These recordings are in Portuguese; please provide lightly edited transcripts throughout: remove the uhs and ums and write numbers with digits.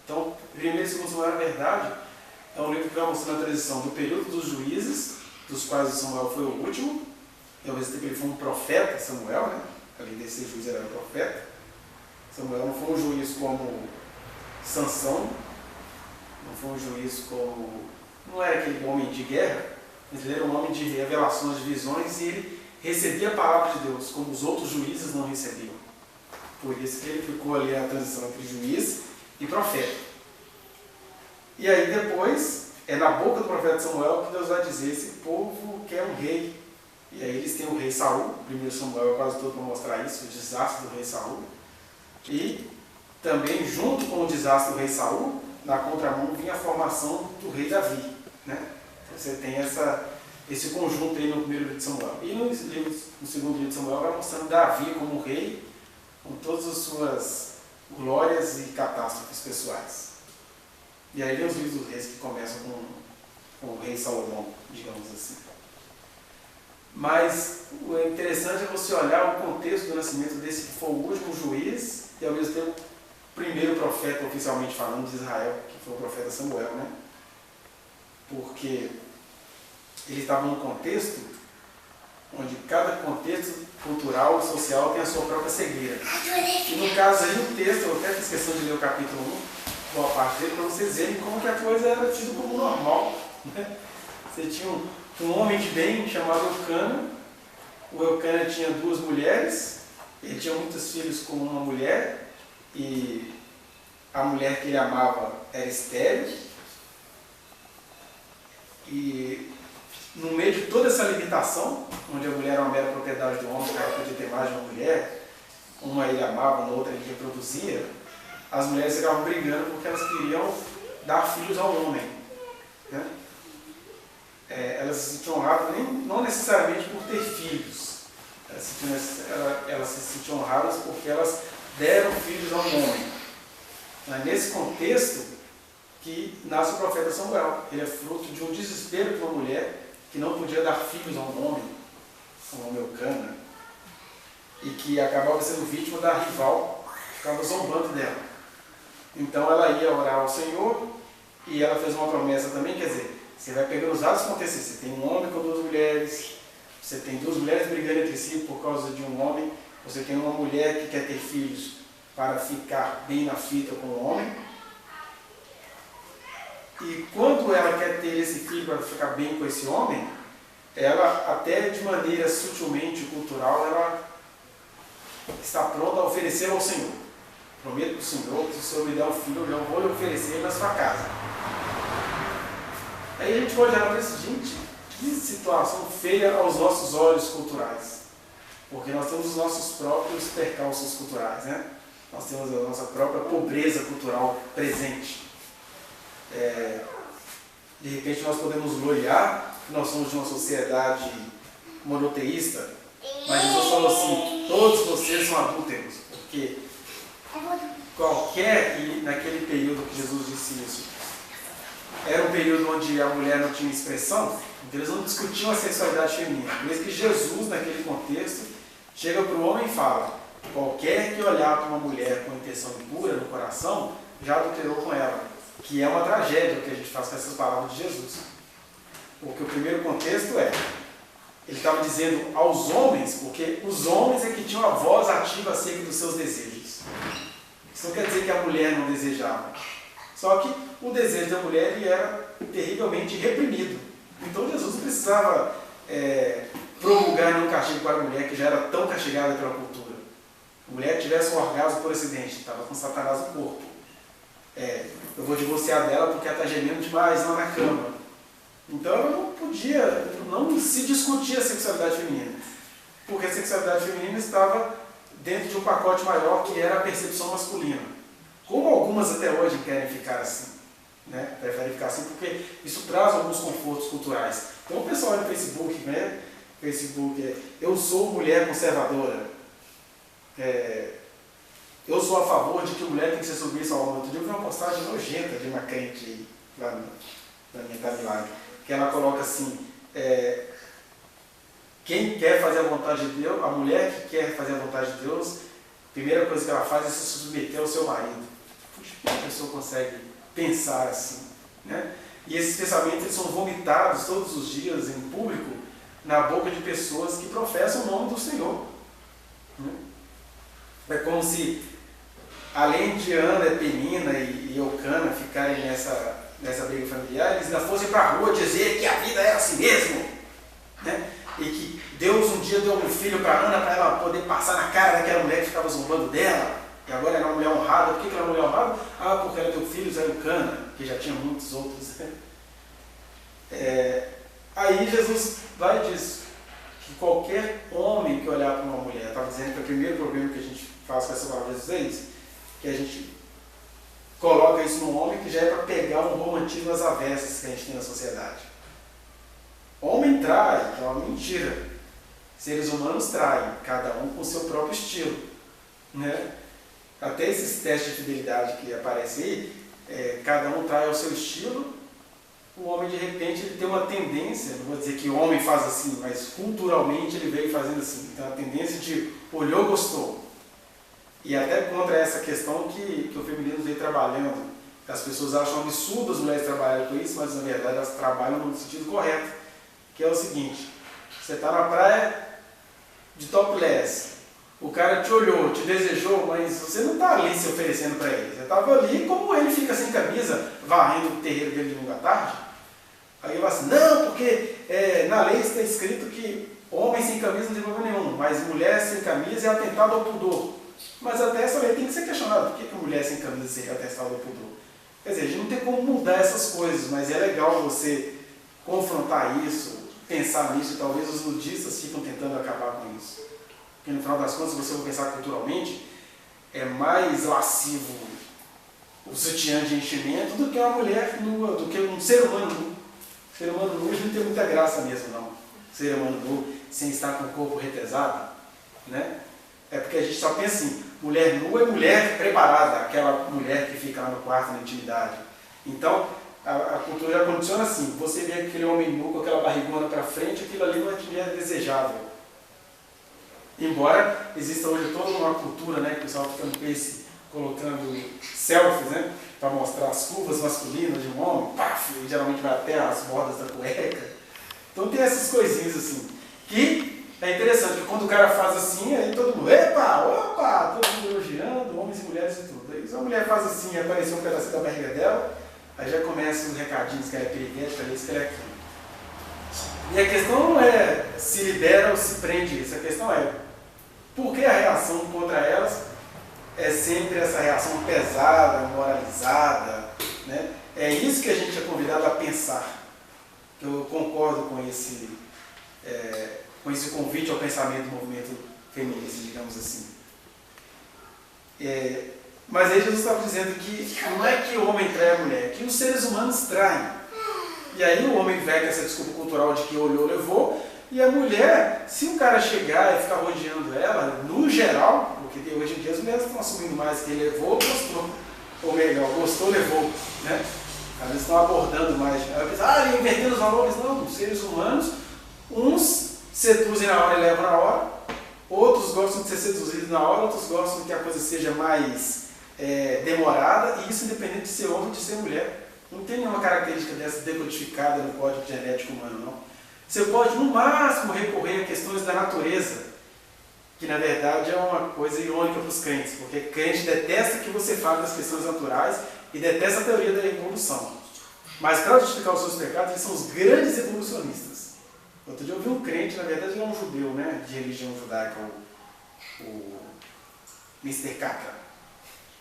Então, primeiro e segundo Samuel, na verdade, é um livro que vai mostrando a transição do período dos juízes, dos quais o Samuel foi o último, e ao mesmo tempo ele foi um profeta, Samuel, né? Além de ser juiz, ele era profeta. Samuel não foi um juiz como Sansão, não foi um juiz como... não era aquele homem de guerra, mas ele era um homem de revelações, de visões, e ele recebia a palavra de Deus, como os outros juízes não recebiam. Por isso que ele ficou ali a transição entre juiz e profeta. E aí depois, é na boca do profeta Samuel que Deus vai dizer: esse povo quer um rei. E aí eles têm o rei Saul, o primeiro Samuel é quase todo para mostrar isso, o desastre do rei Saul. E também, junto com o desastre do rei Saul, na contramão vinha a formação do rei Davi, né? Então, você tem esse conjunto aí no primeiro livro de Samuel. E no segundo livro de Samuel vai mostrando Davi como rei, com todas as suas glórias e catástrofes pessoais. E aí vem os livros dos reis que começam com o rei Salomão, digamos assim. Mas o interessante é você olhar o contexto do nascimento desse que foi o último juiz e ao mesmo tempo o primeiro profeta oficialmente falando de Israel, que foi o profeta Samuel, né? Porque ele estava num contexto onde cada contexto cultural e social tem a sua própria cegueira. E no caso aí o texto, eu até fiz questão de ler o capítulo 1, boa parte dele, para vocês verem como que a coisa era tida como normal, né? Você tinha um homem de bem chamado Eucana. O Eucana tinha 2 mulheres, ele tinha muitos filhos com uma mulher, e a mulher que ele amava era estéril. E no meio de toda essa limitação, onde a mulher era uma mera propriedade do homem, o cara podia ter mais de uma mulher, uma ele amava, na outra ele reproduzia, as mulheres ficavam brigando porque elas queriam dar filhos ao homem, né? Elas se sentiam honradas não necessariamente por ter filhos, elas se sentiam honradas porque elas deram filhos ao homem. Mas nesse contexto que nasce o profeta Samuel. Ele é fruto de um desespero de uma mulher que não podia dar filhos a um homem Eucana, e que acabava sendo vítima da rival, que ficava zombando dela. Então ela ia orar ao Senhor, e ela fez uma promessa também, quer dizer, você vai pegando os dados que acontecem. Você tem um homem com 2 mulheres, você tem 2 mulheres brigando entre si por causa de um homem, você tem uma mulher que quer ter filhos para ficar bem na fita com o homem, e quando ela quer ter esse filho para ficar bem com esse homem, ela, até de maneira sutilmente cultural, ela está pronta a oferecer ao Senhor. Prometo para o Senhor que se o Senhor me der um filho, eu vou lhe oferecer na sua casa. Aí a gente pode olhar para isso, gente, que situação feia aos nossos olhos culturais. Porque nós temos os nossos próprios percalços culturais, né? Nós temos a nossa própria pobreza cultural presente. De repente nós podemos gloriar que nós somos de uma sociedade monoteísta, mas Jesus falou assim: todos vocês são adúlteros, porque e naquele período que Jesus disse isso, era um período onde a mulher não tinha expressão, então eles não discutiam a sexualidade feminina. Por isso que Jesus, naquele contexto, chega para o homem e fala: qualquer que olhar para uma mulher com intenção impura no coração, já adulterou com ela. Que é uma tragédia o que a gente faz com essas palavras de Jesus. Porque o primeiro contexto ele estava dizendo aos homens, porque os homens é que tinham a voz ativa acerca dos seus desejos. Isso não quer dizer que a mulher não desejava. Só que o desejo da mulher ele era terrivelmente reprimido. Então Jesus não precisava promulgar nenhum castigo para a mulher que já era tão castigada pela cultura. A mulher tivesse um orgasmo por acidente, estava com Satanás no corpo. Eu vou divorciar dela porque ela está gemendo demais lá na cama. Então ela não se discutia a sexualidade feminina, porque a sexualidade feminina estava dentro de um pacote maior que era a percepção masculina. Como algumas até hoje querem ficar assim, né? Preferem ficar assim porque isso traz alguns confortos culturais. Então o pessoal no Facebook, né? Eu sou mulher conservadora. Eu sou a favor de que a mulher tem que ser submissa ao homem. Outro dia eu vi uma postagem nojenta de uma crente lá na minha timeline, que ela coloca assim: quem quer fazer a vontade de Deus, a mulher que quer fazer a vontade de Deus, a primeira coisa que ela faz é se submeter ao seu marido. que uma pessoa consegue pensar assim, né? E esses pensamentos eles são vomitados todos os dias em público na boca de pessoas que professam o nome do Senhor, né? É como se, além de Ana, Penina e Eucana ficarem nessa briga familiar, eles ainda fossem para a rua dizer que a vida é assim mesmo, né? E que Deus um dia deu um filho para Ana para ela poder passar na cara daquela mulher que ficava zombando dela, e agora ela é uma mulher honrada. Por que ela é uma mulher honrada? Ah, porque ela deu filhos a Eucana, que já tinha muitos outros. Aí Jesus vai disso, que qualquer homem que olhar para uma mulher, estava dizendo que o primeiro problema que a gente faz com essa palavra de Jesus é isso, que a gente coloca isso no homem, que já é para pegar um romantismo às avessas que a gente tem na sociedade. Homem trai, é uma mentira. Seres humanos traem, cada um com o seu próprio estilo, né? Até esses testes de fidelidade que aparecem aí, cada um trai ao seu estilo. O homem, de repente, ele tem uma tendência, não vou dizer que o homem faz assim, mas culturalmente ele veio fazendo assim. Então, a tendência de olhou, gostou. E até contra essa questão que o feminismo veio trabalhando. As pessoas acham absurdo as mulheres trabalharem com isso, mas na verdade elas trabalham no sentido correto. Que é o seguinte: você está na praia de topless, o cara te olhou, te desejou, mas você não está ali se oferecendo para ele. Você estava ali, como ele fica sem camisa, varrendo o terreiro dele de domingo à tarde. Aí ele fala assim: não, porque na lei está escrito que homem sem camisa não tem problema nenhum, mas mulher sem camisa é atentado ao pudor. Mas até essa lei tem que ser questionada. Por que a mulher sem camisa seria atentado ao pudor? Quer dizer, a gente não tem como mudar essas coisas, mas é legal você confrontar isso, pensar nisso. Talvez os nudistas ficam tentando acabar com isso. Porque no final das contas, se você for pensar culturalmente, é mais lascivo o sutiã de enchimento do que uma mulher nua, do que um ser humano nu. O ser humano nu não tem muita graça mesmo, não. O ser humano nu sem estar com o corpo retesado, né? É porque a gente só pensa assim: mulher nua é mulher preparada, aquela mulher que fica lá no quarto na intimidade. Então, a cultura já condiciona assim: você vê aquele homem nu com aquela barrigona para frente, aquilo ali não é mulher desejável. Embora exista hoje toda uma cultura, né, que o pessoal fica no Face colocando selfies, né, para mostrar as curvas masculinas de um homem, paf, e geralmente vai até as bordas da cueca. Então tem essas coisinhas assim, que é interessante, que quando o cara faz assim, aí todo mundo, epa, opa, todo mundo elogiando, homens e mulheres e tudo. Aí se a mulher faz assim, apareceu um pedacinho da barriga dela, aí já começam os recadinhos que ela é piriguete, que ela é isso, que ela é aquilo. E a questão não é se libera ou se prende isso, a questão é por que a reação contra elas é sempre essa reação pesada, moralizada, né? É isso que a gente é convidado a pensar. Eu concordo com esse convite ao pensamento do movimento feminista, digamos assim. Mas aí Jesus estava dizendo que não é que o homem trai a mulher, é que os seres humanos traem. E aí o homem vem com essa desculpa cultural de que olhou, levou, e a mulher, se o cara chegar e ficar rodeando ela, no geral, porque hoje em dia as mulheres estão assumindo mais que levou, gostou. Ou melhor, gostou, levou, né? Elas estão abordando mais. Ela pensa, invertendo os valores. Não, os seres humanos, uns seduzem na hora e levam na hora, outros gostam de ser seduzidos na hora, outros gostam de que a coisa seja mais demorada, e isso independente de ser homem ou de ser mulher. Não tem nenhuma característica dessa decodificada no código genético humano, não. Você pode, no máximo, recorrer a questões da natureza, que na verdade é uma coisa irônica para os crentes, porque crente detesta que você fale das questões naturais e detesta a teoria da evolução. Mas para justificar os seus pecados, eles são os grandes evolucionistas. Outro dia eu vi um crente, na verdade ele é um judeu, né, de religião judaica, o Mr. Catra.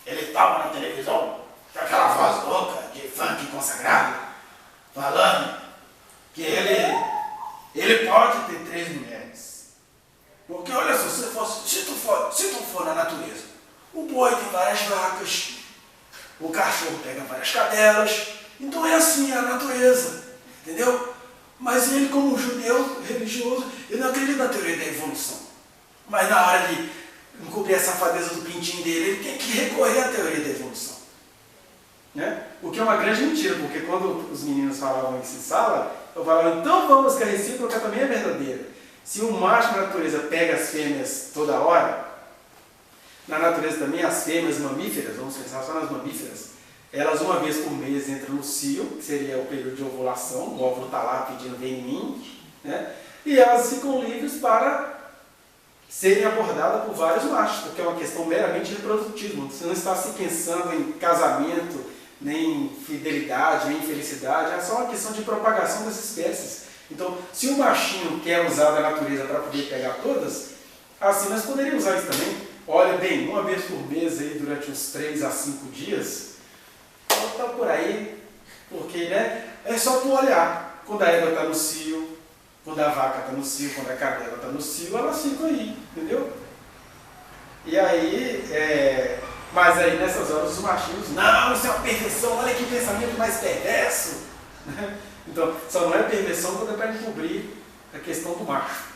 Ele estava na televisão com aquela voz louca de funk consagrado, falando que ele pode ter 3 mulheres. Porque olha só, se tu for na natureza, o boi tem várias vacas, o cachorro pega várias cadelas, então é assim a natureza, entendeu? Mas ele, como um judeu religioso, ele não acredita na teoria da evolução. Mas na hora de encobrir a safadeza do pintinho dele, ele tem que recorrer à teoria da evolução. Né? O que é uma grande mentira, porque quando os meninos falavam isso em sala, eu falava, então vamos que a recíproca também é verdadeira. Se um macho na natureza pega as fêmeas toda hora, Na natureza também, as fêmeas mamíferas, vamos pensar só nas mamíferas, elas uma vez por mês entram no cio, que seria o período de ovulação, o óvulo está lá pedindo vem em mim, né? E elas ficam livres para serem abordadas por vários machos, porque é uma questão meramente reprodutiva. Você não está se pensando em casamento, nem em fidelidade, nem em felicidade, é só uma questão de propagação das espécies. Então, se o machinho quer usar da natureza para poder pegar todas, assim nós poderíamos usar isso também. Olha bem, uma vez por mês, aí, durante uns 3 a 5 dias, está por aí, porque né, é só tu olhar. Quando a égua está no cio, quando a vaca está no cio, quando a cadela está no cio, elas ficam aí, entendeu? E aí, mas aí nessas horas os machinhos, não, isso é uma perversão, olha que pensamento mais perverso. Então, só não é perversão quando é para encobrir a questão do macho.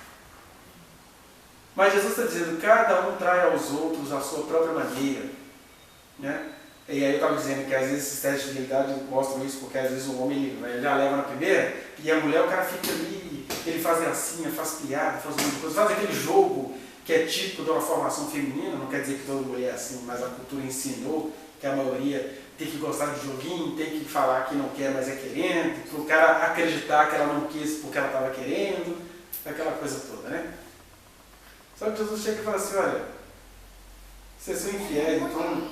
Mas Jesus está dizendo, cada um trai aos outros a sua própria maneira. Né? E aí eu estava dizendo que às vezes esses testes de fidelidade mostram isso, porque às vezes o homem ele já leva na primeira, e a mulher, o cara fica ali, ele faz gracinha, faz piada, faz um monte de coisa, faz aquele jogo que é típico de uma formação feminina, não quer dizer que toda mulher é assim, mas a cultura ensinou que a maioria tem que gostar de joguinho, tem que falar que não quer, mas é querendo, para o cara acreditar que ela não quis porque ela estava querendo, aquela coisa toda, né? Só que Jesus chega e fala assim, olha, vocês são infiéis, então,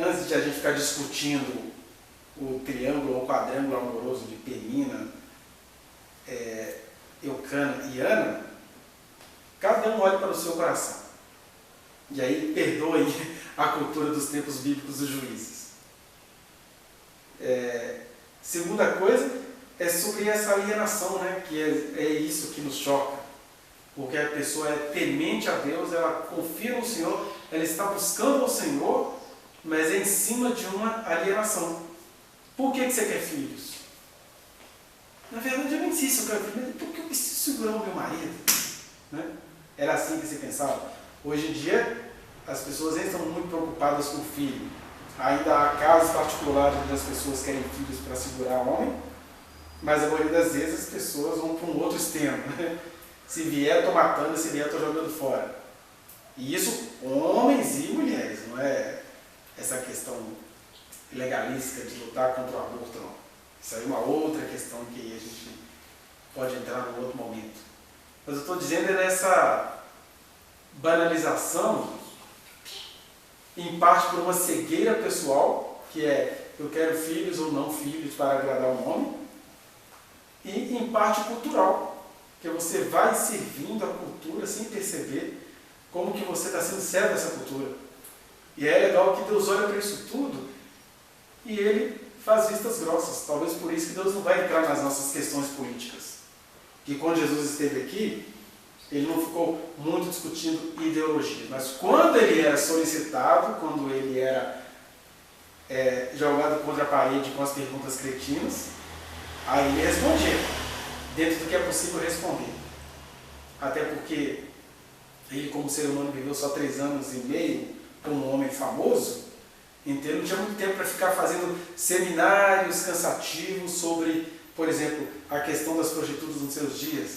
antes de a gente ficar discutindo o triângulo ou quadrângulo amoroso de Penina, Eucana e Ana, cada um olhe para o seu coração. E aí perdoem a cultura dos tempos bíblicos dos juízes. Segunda coisa é sobre essa alienação, né? Que é isso que nos choca. Porque a pessoa é temente a Deus, ela confia no Senhor, ela está buscando o Senhor, mas é em cima de uma alienação. Por que você quer filhos? Na verdade, eu nem sei se eu quero filhos, porque eu preciso segurar o meu marido. Né? Era assim que você pensava. Hoje em dia, as pessoas nem estão muito preocupadas com o filho. Ainda há casos particulares onde as pessoas querem filhos para segurar o homem, mas a maioria das vezes as pessoas vão para um outro extremo. Né? Se vier, estou matando, se vier, estou jogando fora. E isso, homens e mulheres, não é essa questão legalística de lutar contra o aborto, não. Isso aí é uma outra questão que a gente pode entrar num outro momento. Mas eu estou dizendo nessa banalização, em parte por uma cegueira pessoal, que é eu quero filhos ou não filhos para agradar o homem, e em parte cultural, que você vai servindo a cultura sem perceber como que você está sendo servo dessa cultura. E é legal que Deus olha para isso tudo e Ele faz vistas grossas. Talvez por isso que Deus não vai entrar nas nossas questões políticas. Que quando Jesus esteve aqui, Ele não ficou muito discutindo ideologias. Mas quando Ele era solicitado, quando Ele era jogado contra a parede com as perguntas cretinas, aí Ele respondia. Dentro do que é possível responder. Até porque ele, como ser humano, viveu só 3 anos e meio como um homem famoso, então ele não tinha muito tempo para ficar fazendo seminários cansativos sobre, por exemplo, a questão das prostitutas nos seus dias,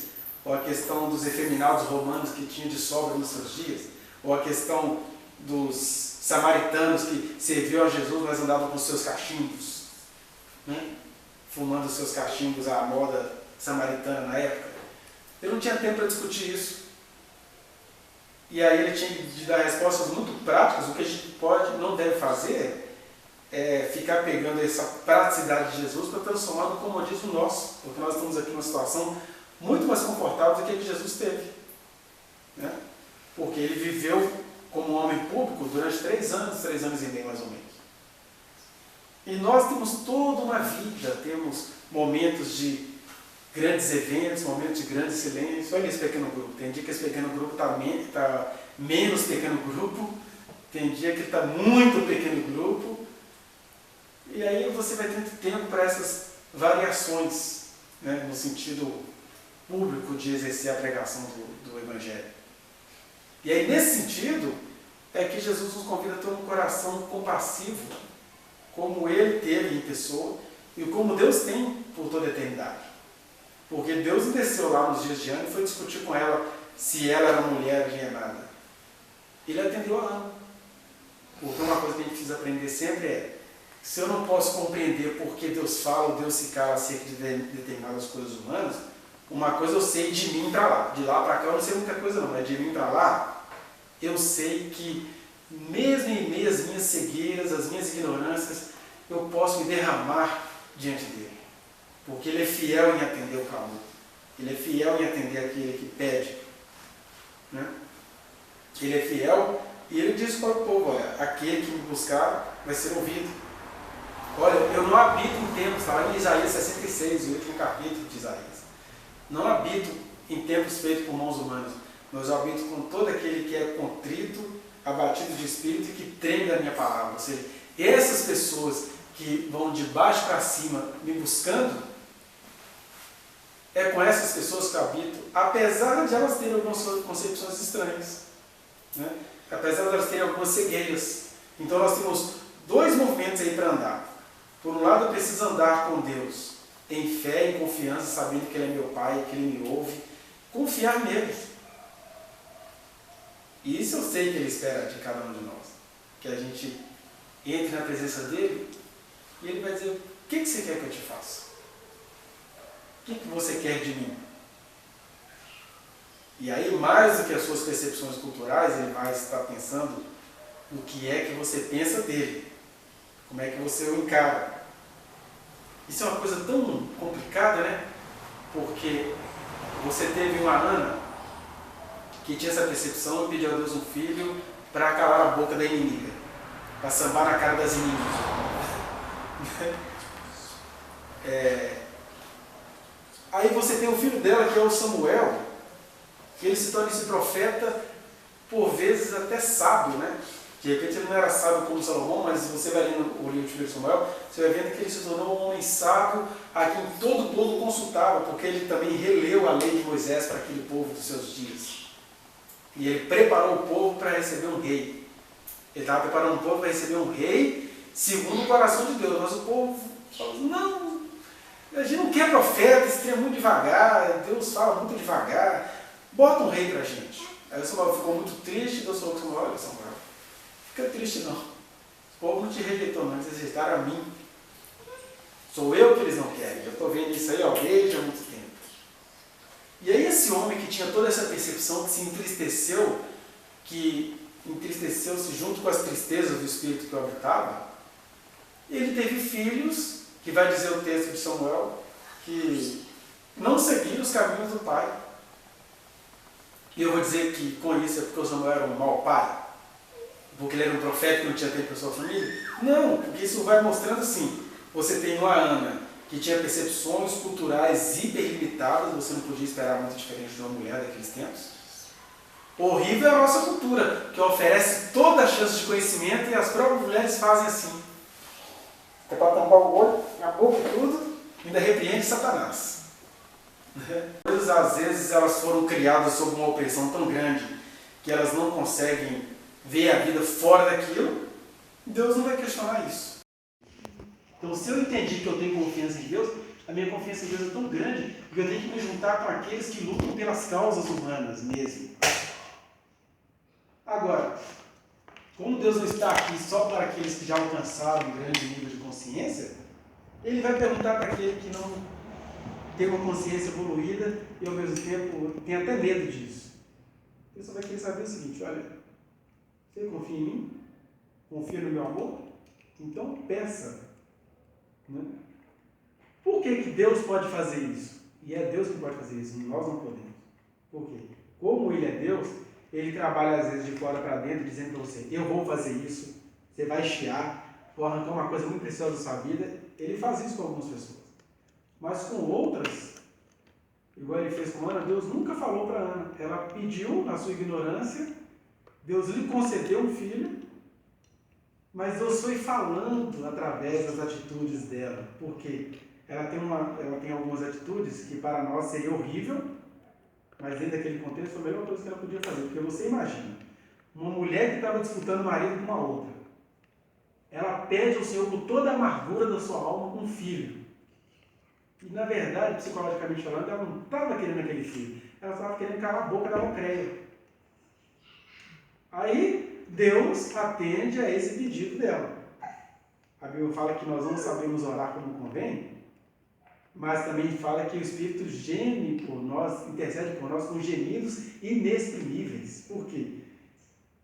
ou a questão dos efeminados romanos que tinham de sobra nos seus dias, ou a questão dos samaritanos que serviam a Jesus, mas andavam com seus cachimbos, né? Fumando seus cachimbos à moda samaritana na época. Ele não tinha tempo para discutir isso. E aí ele tinha de dar respostas muito práticas. O que a gente pode, não deve fazer é ficar pegando essa praticidade de Jesus para transformar no comodismo nosso, porque nós estamos aqui numa situação muito mais confortável do que a que Jesus teve. Né? Porque ele viveu como um homem público durante 3 anos e meio mais ou menos. E nós temos toda uma vida, temos momentos de grandes eventos, momentos de grande silêncio. Olha esse pequeno grupo. Tem dia que esse pequeno grupo está menos pequeno grupo, tem dia que está muito pequeno grupo. E aí você vai tendo tempo para essas variações, né, no sentido público de exercer a pregação do Evangelho. E aí, nesse sentido, é que Jesus nos convida a ter um coração compassivo, como Ele teve em pessoa, e como Deus tem por toda a eternidade. Porque Deus não desceu lá nos dias de Ana e foi discutir com ela se ela era mulher alienada. Ele atendeu a Ana. Porque uma coisa que a gente precisa aprender sempre é, se eu não posso compreender por que Deus fala ou Deus se cala acerca de determinadas coisas humanas, uma coisa eu sei de mim para lá. De lá para cá eu não sei muita coisa não, mas de mim para lá, eu sei que mesmo em meio às minhas cegueiras, às minhas ignorâncias, eu posso me derramar diante dele. Porque ele é fiel em atender o clamor. Ele é fiel em atender aquele que pede. Né? Ele é fiel e ele diz para o povo, olha, aquele que me buscar vai ser ouvido. Olha, eu não habito em templos, está lá em Isaías 66, o último capítulo de Isaías. Não habito em templos feitos por mãos humanas, mas eu habito com todo aquele que é contrito, abatido de espírito e que treme da minha palavra. Ou seja, essas pessoas que vão de baixo para cima me buscando, é com essas pessoas que eu habito, apesar de elas terem algumas concepções estranhas, né? Apesar de elas terem algumas cegueiras. Então nós temos dois movimentos aí para andar. Por um lado, eu preciso andar com Deus em fé, em confiança, sabendo que Ele é meu Pai, que Ele me ouve, confiar nele. E isso eu sei que Ele espera de cada um de nós, que a gente entre na presença dEle e Ele vai dizer, o que você quer que eu te faça? O que você quer de mim? E aí, mais do que as suas percepções culturais, Ele vai estar pensando no que é que você pensa dele. Como é que você o encara? Isso é uma coisa tão complicada, né? Porque você teve uma Ana que tinha essa percepção e pediu a Deus um filho para calar a boca da inimiga, para sambar na cara das inimigas. Aí você tem o filho dela, que é o Samuel, que ele se torna esse profeta, por vezes até sábio, né? De repente ele não era sábio como Salomão, mas se você vai lendo o livro de 1 Samuel, você vai vendo que ele se tornou um homem sábio a quem todo o povo consultava, porque ele também releu a lei de Moisés para aquele povo dos seus dias. E ele preparou o povo para receber um rei. Ele estava preparando o povo para receber um rei segundo o coração de Deus. Mas o povo falou, não, a gente não quer profeta, esse trem é muito devagar, Deus fala muito devagar, bota um rei para a gente. Aí o Samuel ficou muito triste, Deus falou com Samuel, olha Samuel, fica triste não. O povo não te rejeitou não, eles rejeitaram a mim. Sou eu que eles não querem. Eu estou vendo isso aí, ó, desde há muito tempo. E aí esse homem que tinha toda essa percepção, que se entristeceu, que entristeceu-se junto com as tristezas do espírito que o habitava, ele teve filhos, que vai dizer o texto de Samuel, que não seguiram os caminhos do pai. E eu vou dizer que com isso é porque o Samuel era um mau pai? Porque ele era um profeta que não tinha tempo para sua família? Não, porque isso vai mostrando assim, você tem uma Ana que tinha percepções culturais hiperlimitadas, você não podia esperar muito diferente de uma mulher daqueles tempos. Horrível é a nossa cultura, que oferece toda a chance de conhecimento e as próprias mulheres fazem assim. Você pode tampar o olho, a boca e tudo, e ainda repreende Satanás. Coisas, às vezes, elas foram criadas sob uma opressão tão grande que elas não conseguem ver a vida fora daquilo. Deus não vai questionar isso. Então, se eu entendi que eu tenho confiança em Deus, a minha confiança em Deus é tão grande que eu tenho que me juntar com aqueles que lutam pelas causas humanas mesmo. Agora, como Deus não está aqui só para aqueles que já alcançaram um grande nível de consciência, Ele vai perguntar para aquele que não tem uma consciência evoluída e ao mesmo tempo tem até medo disso. Ele só vai querer saber o seguinte, olha, você confia em mim? Confia no meu amor? Então peça. Né? Por que Deus pode fazer isso? E é Deus que pode fazer isso, nós não podemos. Por quê? Como Ele é Deus, Ele trabalha às vezes de fora para dentro, dizendo para você, eu vou fazer isso, você vai chiar, vou arrancar uma coisa muito preciosa da sua vida. Ele faz isso com algumas pessoas. Mas com outras, igual Ele fez com Ana, Deus nunca falou para Ana. Ela pediu, na sua ignorância, Deus lhe concedeu um filho, mas Deus foi falando através das atitudes dela. Por quê? Ela tem algumas atitudes que para nós seria horrível, mas dentro daquele contexto foi a melhor coisa que ela podia fazer. Porque você imagina, uma mulher que estava disputando o marido com uma outra, ela pede ao Senhor com toda a amargura da sua alma um filho. E na verdade, psicologicamente falando, ela não estava querendo aquele filho, ela estava querendo calar a boca da Locreia. Aí Deus atende a esse pedido dela. A Bíblia fala que nós não sabemos orar como convém, mas também fala que o Espírito geme por nós, intercede por nós com gemidos inexprimíveis. Por quê?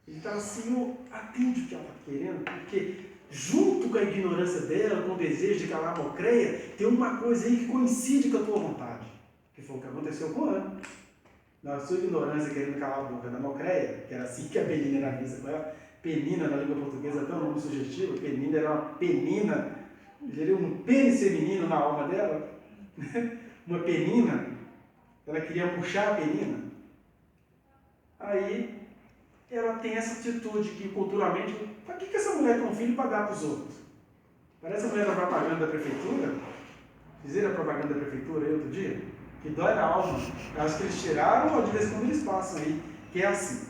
Ele fala, Senhor, atende o que ela está querendo, porque junto com a ignorância dela, com o desejo de calar a mocreia, tem uma coisa aí que coincide com a tua vontade, que foi o que aconteceu com Ana. Na sua ignorância, querendo calar a boca da mocreia, que era assim que a Penina era vista com ela, Penina na língua portuguesa, até um nome sugestivo, Penina era uma penina, seria um pênis feminino na alma dela, uma penina, ela queria puxar a penina. Aí ela tem essa atitude que culturalmente, para que essa mulher tem um filho para dar para os outros? Parece a mulher da propaganda da prefeitura. Fizeram a propaganda da prefeitura aí outro dia? Que dói na alma. Eu acho que eles tiraram, ou de vez em quando eles passam aí, que é assim.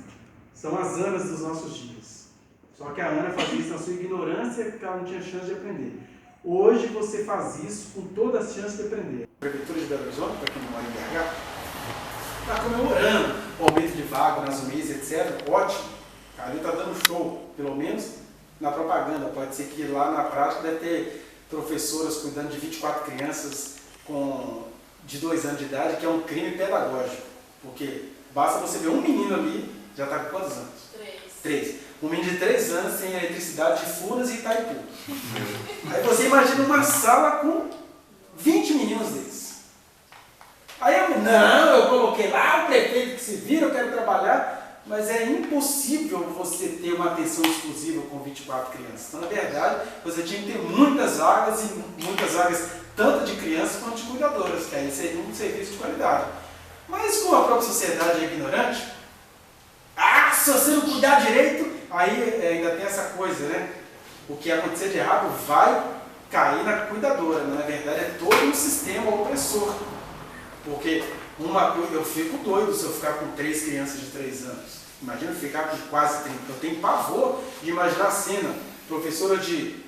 São as Anas dos nossos dias. Só que a Ana fazia isso na sua ignorância, porque ela não tinha chance de aprender. Hoje você faz isso com todas as chances de aprender. A prefeitura de Belo Horizonte, para quem não mora em BH, está comemorando o aumento de vaga nas UMIs, etc. Ótimo. Ali está dando show, pelo menos na propaganda. Pode ser que lá na prática deve ter professoras cuidando de 24 crianças de 2 anos de idade, que é um crime pedagógico. Porque basta você ver um menino ali, já está com quantos anos? 3. Um menino de 3 anos sem eletricidade de Furnas e Itaipu. Aí você imagina uma sala com 20 meninos desses. Aí eu coloquei lá o prefeito que se vira, eu quero trabalhar, mas é impossível você ter uma atenção exclusiva com 24 crianças. Então, na verdade, você tinha que ter muitas vagas, e muitas vagas tanto de crianças quanto de cuidadoras, que aí seria um serviço de qualidade. Mas como a própria sociedade é ignorante, se você não cuidar direito, aí ainda tem essa coisa, né? O que acontecer de errado vai cair na cuidadora, na verdade é todo um sistema opressor. Porque eu fico doido se eu ficar com 3 crianças de 3 anos. Imagina eu ficar com quase 30. Eu tenho pavor de imaginar a cena. Professora de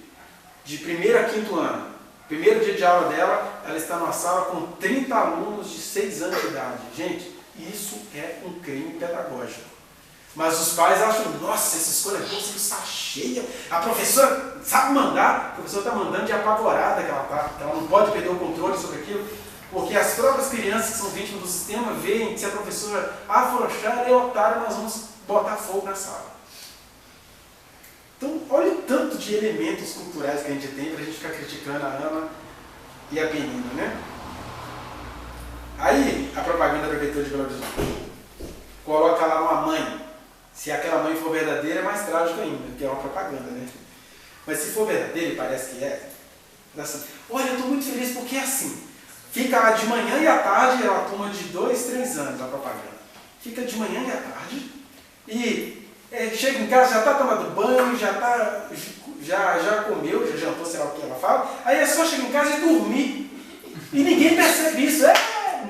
1º a 5º ano. Primeiro dia de aula dela, ela está numa sala com 30 alunos de 6 anos de idade. Gente, isso é um crime pedagógico. Mas os pais acham, nossa, essa escola é boa, está cheia. A professora sabe mandar. A professora está mandando de apavorada que ela está. Ela não pode perder o controle sobre aquilo. Porque as próprias crianças que são vítimas do sistema veem que se a professora afrouxar, é otário, nós vamos botar fogo na sala. Então, olha o tanto de elementos culturais que a gente tem para a gente ficar criticando a Ana e a Penina, né? Aí, a propaganda da Prefeitura de Belo Horizonte coloca lá uma mãe. Se aquela mãe for verdadeira, é mais trágico ainda, porque é uma propaganda, né? Mas se for verdadeira, e parece que é, assim, olha, eu estou muito feliz porque é assim. Fica lá de manhã e à tarde, é uma turma de 2, 3 anos a propaganda. Fica de manhã e à tarde e chega em casa, já está tomando banho, já comeu, já jantou, sei lá o que ela fala. Aí é só chegar em casa e dormir. E ninguém percebe isso.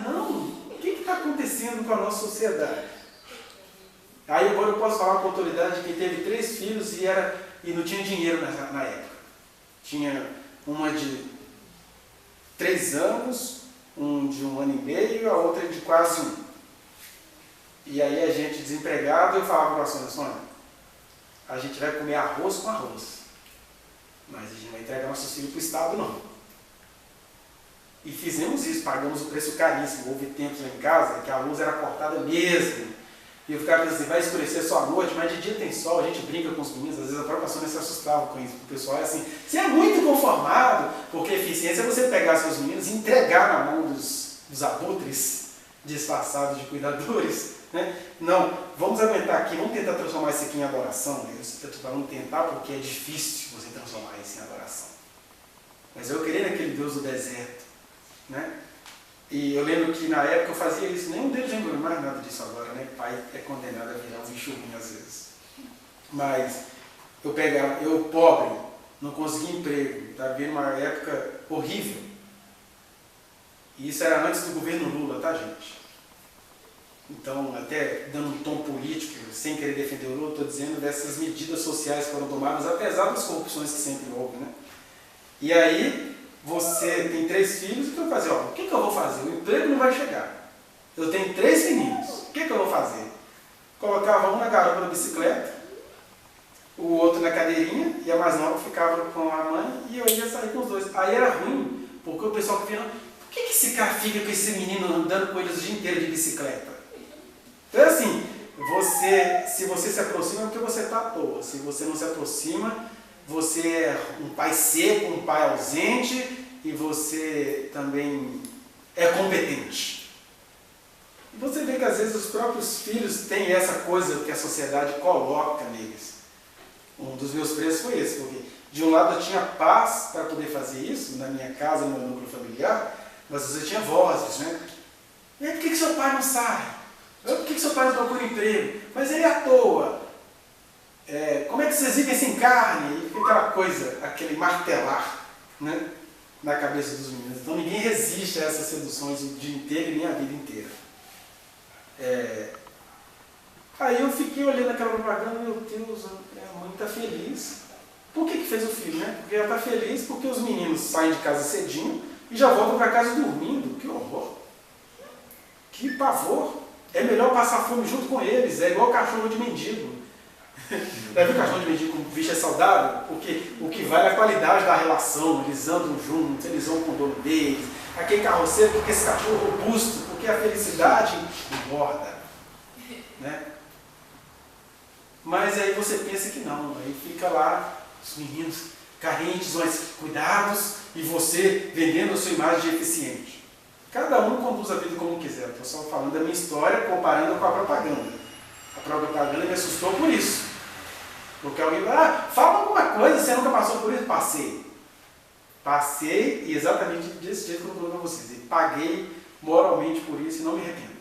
Não, o que está acontecendo com a nossa sociedade? Aí agora eu posso falar com a autoridade que teve 3 filhos e não tinha dinheiro na época. Tinha uma de 3 anos, um de 1 ano e meio, a outra de quase 1. E aí a gente desempregado, eu falava para a Sônia, a gente vai comer arroz com arroz, mas a gente não vai entregar nossos filhos para o Estado não. E fizemos isso, pagamos o preço caríssimo. Houve tempos lá em casa que a luz era cortada mesmo. E eu ficava pensando assim, vai escurecer só à noite, mas de dia tem sol, a gente brinca com os meninos, às vezes a própria Sônia se assustava com isso. O pessoal é assim, você é muito conformado, porque eficiência é você pegar seus meninos e entregar na mão dos abutres disfarçados de cuidadores. Né? Não, vamos aguentar aqui, vamos tentar transformar isso aqui em adoração. Eu estou falando tentar porque é difícil você transformar isso em adoração. Mas eu queria naquele Deus do deserto. Né? E eu lembro que na época eu fazia isso, nenhum deles lembra mais nada disso agora, né? Pai é condenado a virar um enxurrinho às vezes. Mas eu pobre, não conseguia emprego, estava vivendo uma época horrível. E isso era antes do governo Lula, tá, gente? Então, até dando um tom político, sem querer defender o Lula, estou dizendo dessas medidas sociais que foram tomadas, apesar das corrupções que sempre houve, né? E aí, você tem 3 filhos, o que eu vou fazer? O que eu vou fazer? O emprego não vai chegar. Eu tenho 3 meninos, o que eu vou fazer? Colocava um na garupa da bicicleta, o outro na cadeirinha, e a mais nova ficava com a mãe, e eu ia sair com os dois. Aí era ruim, porque o pessoal que vinha, por que esse cara fica com esse menino andando com eles o dia inteiro de bicicleta? Então é assim, se você se aproxima é porque você está à toa. Se você não se aproxima, você é um pai seco, um pai ausente, e você também é competente. E você vê que às vezes os próprios filhos têm essa coisa que a sociedade coloca neles. Um dos meus preços foi esse, porque de um lado eu tinha paz para poder fazer isso, na minha casa, no meu núcleo familiar, mas você tinha vozes, né? E aí, por que seu pai não sai? Por que seu pai não procura emprego? Mas ele é à toa. Como é que vocês vivem sem carne? E fica aquela coisa, aquele martelar, né, na cabeça dos meninos. Então ninguém resiste a essas seduções o dia inteiro e nem a vida inteira. Aí eu fiquei olhando aquela propaganda, meu Deus, a mãe está feliz. Por que fez o filho, né? Porque ela está feliz porque os meninos saem de casa cedinho e já voltam para casa dormindo. Que horror! Que pavor! É melhor passar fome junto com eles, é igual cachorro de mendigo. Já viu cachorro de mendigo como bicho é saudável? Porque o que vale é a qualidade da relação, eles andam juntos, eles vão com o dono deles. Aquele carroceiro, porque esse cachorro robusto, porque a felicidade engorda. Né? Mas aí você pensa que não, aí fica lá os meninos carentes, mas cuidados, e você vendendo a sua imagem de eficiente. Cada um conduz a vida como quiser. Estou só falando da minha história, comparando com a propaganda. A propaganda me assustou por isso. Porque alguém vai, fala alguma coisa, você nunca passou por isso? Passei. Passei, e exatamente desse jeito que eu estou falando para vocês. E paguei moralmente por isso e não me arrependo.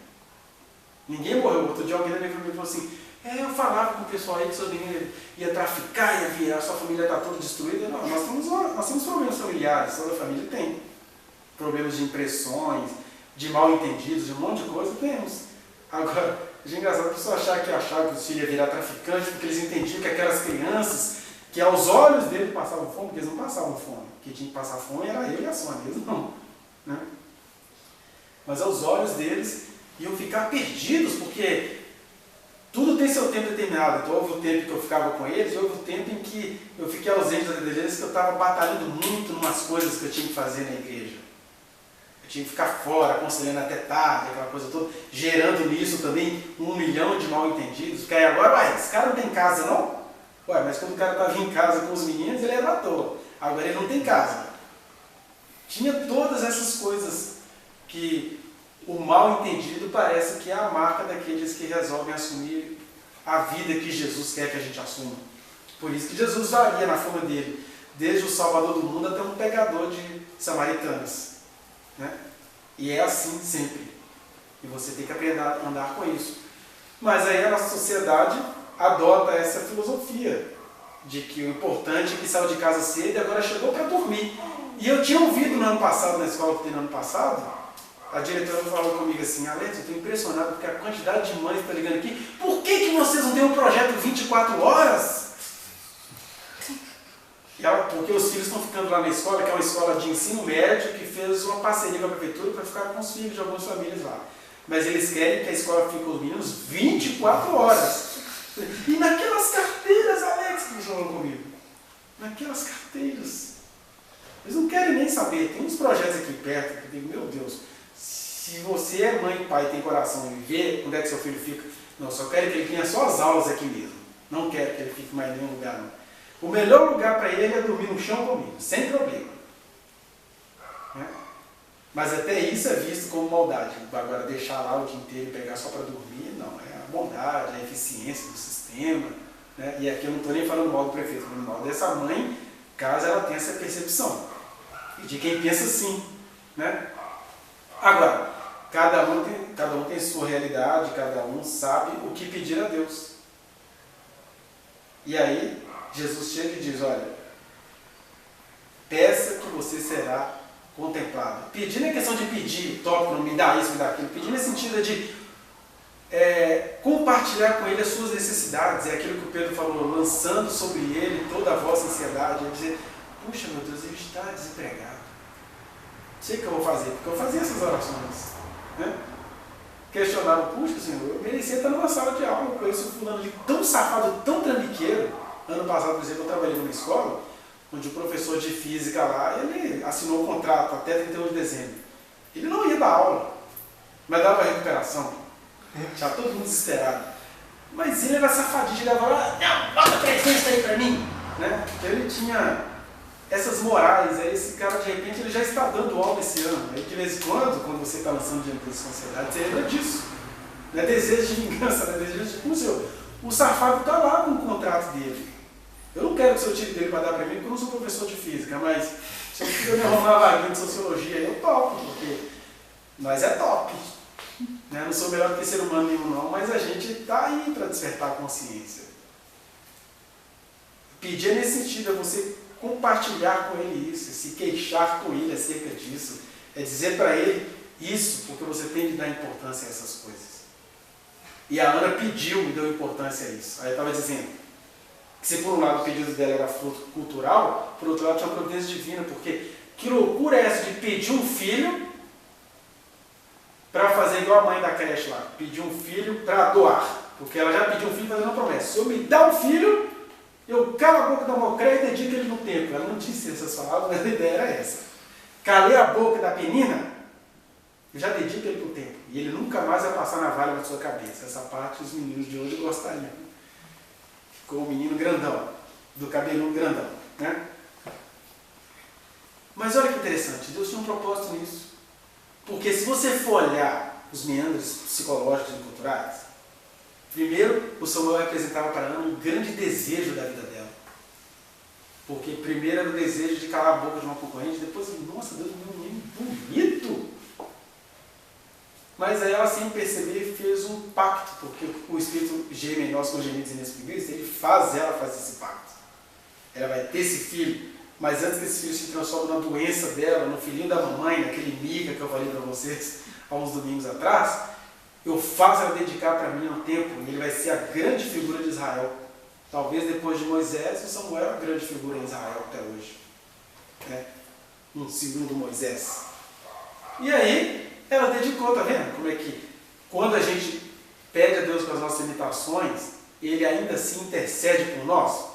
Ninguém morreu. Outro dia alguém na minha família falou assim, eu falava com o pessoal aí que seu menino ia traficar, ia virar, sua família está toda destruída. Não, nós temos problemas familiares, toda família tem. Problemas de impressões, de mal entendidos, de um monte de coisa, temos. Agora, é engraçado a pessoa achar que os filhos iam virar traficantes, porque eles entendiam que aquelas crianças, que aos olhos deles passavam fome, porque eles não passavam fome. Quem tinha que passar fome era ele e a Sônia, eles não. Né? Mas aos olhos deles iam ficar perdidos, porque tudo tem seu tempo determinado. Então houve o tempo que eu ficava com eles, e houve o tempo em que eu fiquei ausente da vida deles, que eu estava batalhando muito em umas coisas que eu tinha que fazer na igreja. Eu tinha que ficar fora, aconselhando até tarde, aquela coisa toda, gerando nisso também 1 milhão de mal entendidos. Porque aí agora, esse cara não tem casa não? Mas quando o cara estava em casa com os meninos, ele era à toa. Agora ele não tem casa. Tinha todas essas coisas que o mal entendido parece que é a marca daqueles que resolvem assumir a vida que Jesus quer que a gente assuma. Por isso que Jesus varia na forma dele, desde o Salvador do mundo até um pegador de samaritanas. Né? E é assim sempre. E você tem que aprender a andar com isso. Mas aí a nossa sociedade adota essa filosofia de que o importante é que saiu de casa cedo e agora chegou para dormir. E eu tinha ouvido no ano passado, na escola que tem no ano passado, a diretora falou comigo assim, Alex, eu estou impressionado porque a quantidade de mães está ligando aqui, por que vocês não têm um projeto 24 horas? Porque os filhos estão ficando lá na escola, que é uma escola de ensino médio, que fez uma parceria com a prefeitura para ficar com os filhos de algumas famílias lá. Mas eles querem que a escola fique com os meninos 24 horas. E naquelas carteiras, Alex, que eles falam comigo, naquelas carteiras, eles não querem nem saber. Tem uns projetos aqui perto que eu digo, meu Deus, se você é mãe e pai e tem coração e vê onde é que seu filho fica, não, só quero que ele tenha só as aulas aqui mesmo. Não quero que ele fique mais em nenhum lugar, não. O melhor lugar para ele é dormir no chão comigo, sem problema. Né? Mas até isso é visto como maldade. Agora, deixar lá o dia inteiro e pegar só para dormir, não. É a bondade, a eficiência do sistema. Né? E aqui eu não estou nem falando mal do prefeito, falando mal dessa mãe, caso ela tenha essa percepção. E de quem pensa assim. Né? Agora, cada um tem sua realidade, cada um sabe o que pedir a Deus. E aí, Jesus chega e diz, olha, peça que você será contemplado. Pedir não é questão de pedir, tópico, não me dá isso, me dá aquilo. Pedir no sentido de compartilhar com ele as suas necessidades. É aquilo que o Pedro falou, lançando sobre ele toda a vossa ansiedade. É dizer, puxa meu Deus, ele está desempregado. Sei o que eu vou fazer, porque eu fazia essas orações. Né? Questionava, puxa Senhor, eu merecia estar numa sala de aula, eu conheço um fulano de tão safado, tão trambiqueiro, Ano passado, por exemplo, eu trabalhei numa escola onde o professor de física lá, ele assinou o contrato até 31 de dezembro. Ele não ia dar aula, mas dava recuperação. Já todo mundo desesperado. Mas ele era safadinho, ele falava, não, bota 300 aí pra mim. Né? Ele tinha essas morais, aí esse cara de repente ele já está dando aula esse ano. Aí de vez em quando você está lançando diante da sociedade, você lembra disso. Não é desejo de vingança, não é desejo de... O safado está lá com o contrato dele. Eu não quero que o senhor tire dele para dar para mim, porque eu não sou professor de física, mas se eu quiser me arrumar uma vaguinha de sociologia, eu topo, porque nós é top. Né? Não sou melhor que ser humano nenhum não, mas a gente está aí para despertar a consciência. Pedir nesse sentido, é você compartilhar com ele isso, se queixar com ele acerca disso, é dizer para ele isso, porque você tem de dar importância a essas coisas. E a Ana pediu e deu importância a isso. Aí eu estava dizendo que se por um lado o pedido dela era fruto cultural, por outro lado tinha uma providência divina, porque que loucura é essa de pedir um filho para fazer igual a mãe da creche lá, pedir um filho para doar, porque ela já pediu um filho fazendo uma promessa, se eu me dar um filho, eu calo a boca da mocré e dedico ele no templo. Ela não disse essas palavras, mas a ideia era essa. Calei a boca da penina, eu já dedico ele para o templo. E ele nunca mais vai passar navalha na sua cabeça. Essa parte os meninos de hoje gostariam. Ficou um menino grandão, do cabelinho grandão. Né? Mas olha que interessante, Deus tinha um propósito nisso. Porque se você for olhar os meandros psicológicos e culturais, primeiro o Samuel representava para Ana um grande desejo da vida dela. Porque primeiro era o desejo de calar a boca de uma concorrente, depois, nossa, Deus me deu um menino bonito. Mas aí ela, sem perceber, fez um pacto, porque o espírito geme em nós com gemidos inexprimíveis, ele faz ela fazer esse pacto. Ela vai ter esse filho, mas antes que esse filho se transforme na doença dela, no filhinho da mamãe, naquele mica que eu falei para vocês há uns domingos atrás, eu faço ela dedicar para mim um tempo, e ele vai ser a grande figura de Israel. Talvez depois de Moisés, o Samuel é a grande figura em Israel até hoje. Né? Um segundo Moisés. E aí, ela dedicou, tá vendo? Como é que, quando a gente pede a Deus com as nossas limitações, Ele ainda assim intercede por nós.